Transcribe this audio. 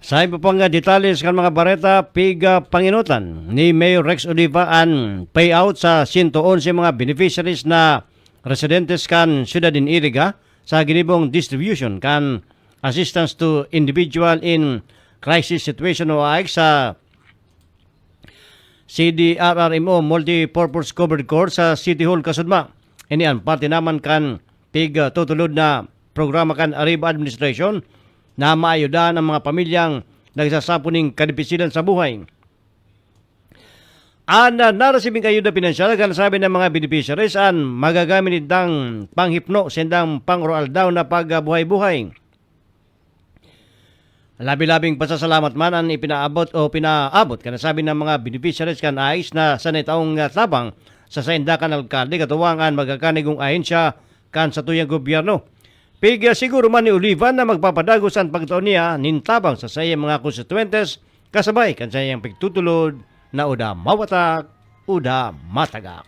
Sa iba pang detalles kan mga bareta, piga panginutan ni Mayor Rex Oliva ang payout sa 111 mga beneficiaries na residentes kan Ciudad in Iriga sa ginibong distribution kan assistance to individual in crisis situation o AIC sa CDRRMO Multipurpose Covered Court sa City Hall Kasudma. Ini ang parte naman kan piga tutulod na programa kan Arriba Administration na maayudahan ang mga pamilyang nagsasapuning kadipisilan sa buhay. Narasibing ayuda pinansyal kan sabi ng mga beneficiaries an magagamit nitang panghipno sendang pangroal daw na pagbuhay-buhay. Labi-labing pasasalamat man ang ipinaabot kan sabi ng mga beneficiaries kan AIS na sa nitaong tabang sa saindakan alkalde katuwangan magkakanigong ahensya kan sa tuyang gobyerno. Pigya siguro man ni Oliva na magpapadagos ang pagtaon niya nintabang sa sayang mga konstituentes kasabay kan sayang pagtutulod na uda mawatak, uda matagak.